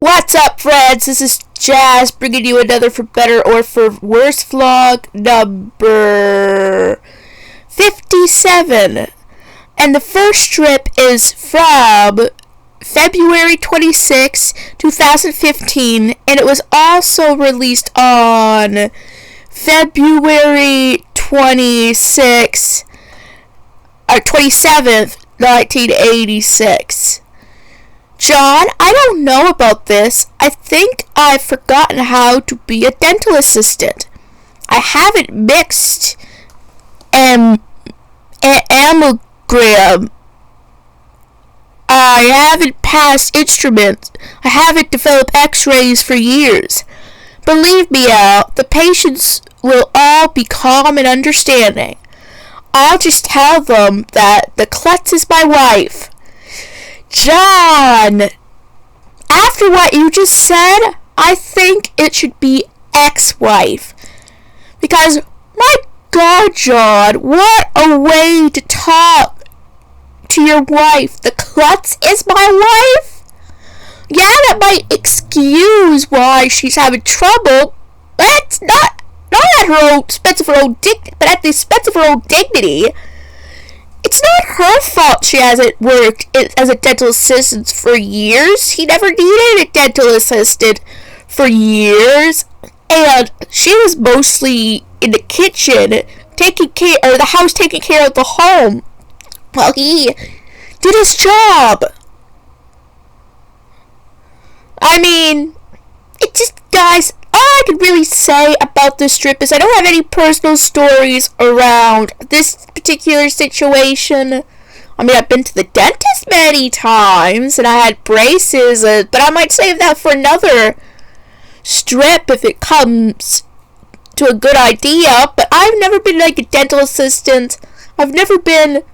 What's up, friends? This is Jazz bringing you another For Better or For Worse vlog number 57. And the first strip is from February 26, 2015, and it was also released on February 27th, 1986. John, I don't know about this. I think I've forgotten how to be a dental assistant. I haven't mixed amalgam. I haven't passed instruments. I haven't developed x-rays for years. Believe me, Al, the patients will all be calm and understanding. I'll just tell them that the klutz is my wife. John, after what you just said, I think it should be ex-wife. Because, my God, John, what a way to talk to your wife. The klutz is my wife? Yeah, that might excuse why she's having trouble, but it's not at her own expense of her own dignity, but at the expense of her own dignity. It's not her fault she hasn't worked as a dental assistant for years. He never needed a dental assistant for years. And she was mostly in the kitchen, taking care of the home, while he did his job. I mean, it just, guys, all I can really say about this strip is I don't have any personal stories around this particular situation. I mean, I've been to the dentist many times, and I had braces, but I might save that for another strip if it comes to a good idea. But I've never been like a dental assistant. I've never been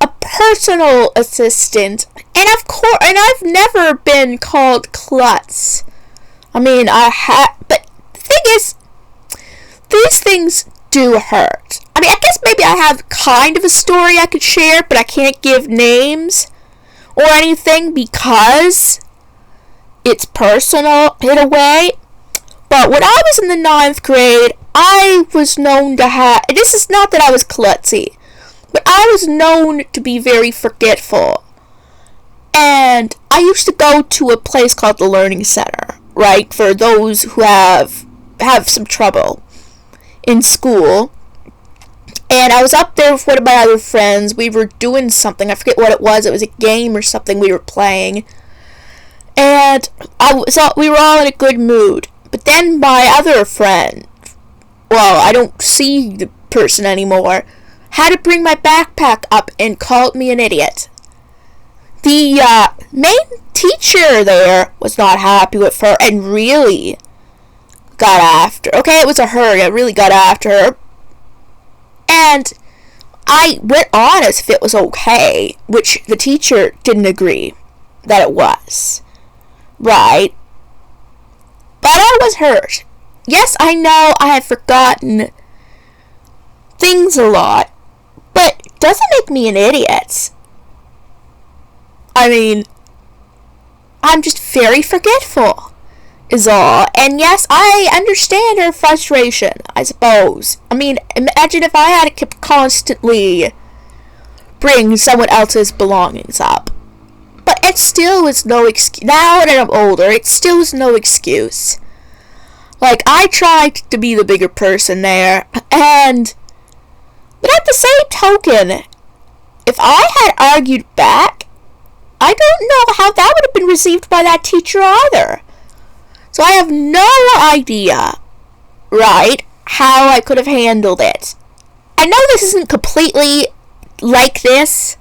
a personal assistant, and I've never been called klutz. I mean, but the thing is, these things do hurt. I mean, I guess maybe I have kind of a story I could share, but I can't give names or anything because it's personal in a way. But when I was in the 9th grade, I was known to have, and this is not that I was klutzy, but I was known to be very forgetful. And I used to go to a place called the Learning Center, right, for those who have some trouble in school. And I was up there with one of my other friends. We were doing something. I forget what it was. It was a game or something we were playing. And we were all in a good mood. But then my other friend, well, I don't see the person anymore, had to bring my backpack up and called me an idiot. The main teacher there was not happy with her and really got after her. Okay, it was a her. It really got after her. And I went on as if it was okay, which the teacher didn't agree that it was. Right? But I was hurt. Yes, I know I have forgotten things a lot, but it doesn't make me an idiot. I mean, I'm just very forgetful, is all. And yes, I understand her frustration, I suppose. I mean, imagine if I had to constantly bring someone else's belongings up. But it still was no excuse. Now that I'm older, it still was no excuse. Like, I tried to be the bigger person there, but at the same token, if I had argued back, I don't know how that would have been received by that teacher either. So I have no idea, right, how I could have handled it. I know this isn't completely like this,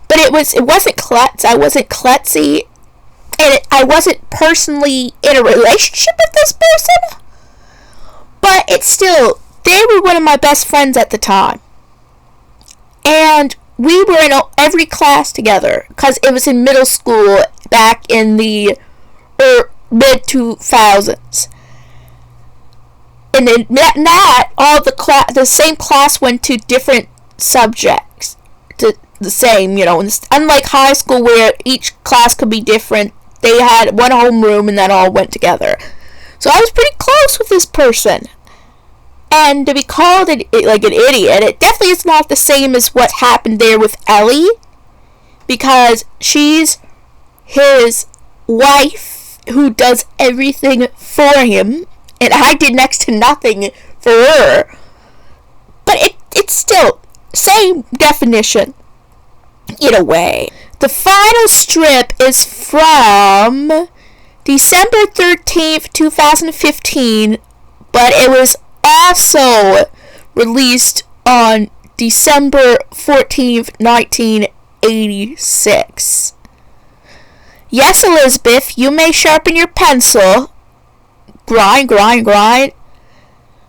but it wasn't klutz. I wasn't klutzy, and I wasn't personally in a relationship with this person. But it's still, they were one of my best friends at the time. And we were in every class together, because it was in middle school back in the mid-2000s. And in that, the same class went to different subjects, to the same, unlike high school where each class could be different, they had one homeroom and then all went together. So I was pretty close with this person. And to be called an idiot, it definitely is not the same as what happened there with Ellie. Because she's his wife who does everything for him. And I did next to nothing for her. But it's still same definition in a way. The final strip is from December 13th, 2015, but it was also released on December 14th, 1986. Yes, Elizabeth, you may sharpen your pencil. Grind, grind, grind.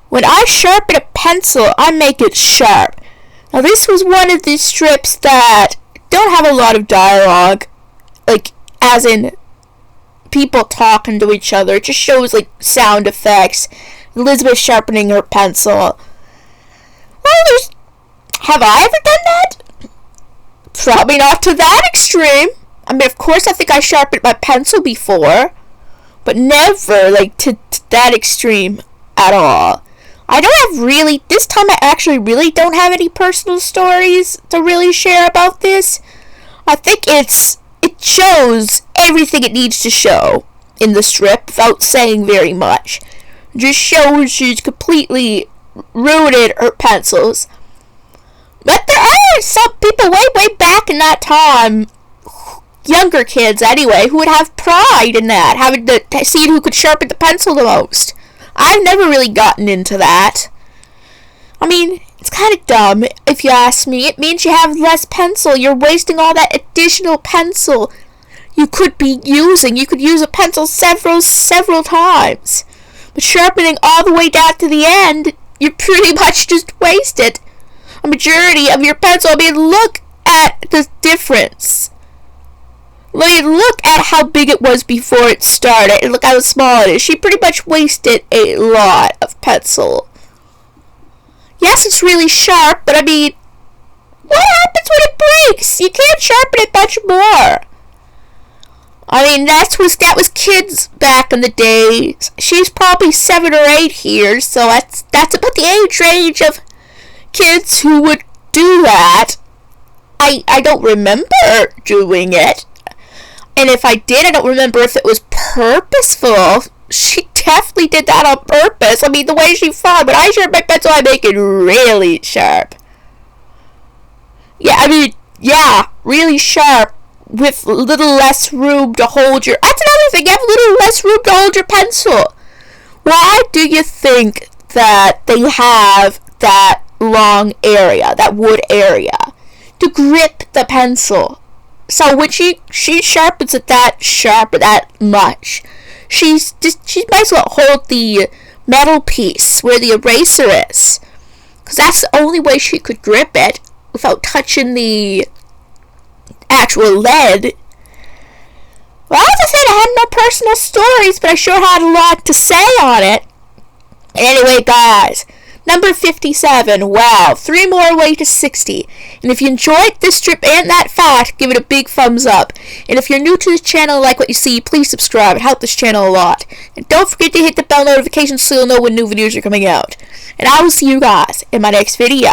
When I sharpen a pencil, I make it sharp. Now, this was one of these strips that don't have a lot of dialogue, like, as in people talking to each other. It just shows, like, sound effects. Elizabeth sharpening her pencil. Well, have I ever done that? Probably not to that extreme. I mean, of course, I think I sharpened my pencil before, but never, like, to that extreme at all. I don't have really, this time I actually really don't have any personal stories to really share about this. I think it shows everything it needs to show in the strip without saying very much. It just shows she's completely ruined her pencils. But there are some people way back in that time, younger kids anyway, who would have pride in that, having to see who could sharpen the pencil the most. I've never really gotten into that. I mean, it's kind of dumb, if you ask me. It means you have less pencil. You're wasting all that additional pencil you could be using. You could use a pencil several times. But sharpening all the way down to the end, you pretty much just wasted a majority of your pencil. I mean, look at the difference. Look at how big it was before it started, and look how small it is. She pretty much wasted a lot of pencil. Yes, it's really sharp, but I mean, what happens when it breaks? You can't sharpen it much more. I mean, that was kids back in the day. She's probably 7 or 8 here, so that's about the age range of kids who would do that. I don't remember doing it. And if I did, I don't remember if it was purposeful. She definitely did that on purpose. I mean, the way she fought, when I sharpen my pencil, I make it really sharp. Yeah, I mean, yeah, really sharp with a little less room to hold your... That's another thing, you have a little less room to hold your pencil. Why do you think that they have that long area, that wood area, to grip the pencil? So when she sharpens it that sharp or that much, she might as well hold the metal piece where the eraser is, because that's the only way she could grip it without touching the actual lead. Well, as I said, I had no personal stories, but I sure had a lot to say on it. Anyway, guys, number 57, wow, 3 more away to 60. And if you enjoyed this strip and that fact, give it a big thumbs up. And if you're new to this channel and like what you see, please subscribe. It helps this channel a lot. And don't forget to hit the bell notification so you'll know when new videos are coming out. And I will see you guys in my next video.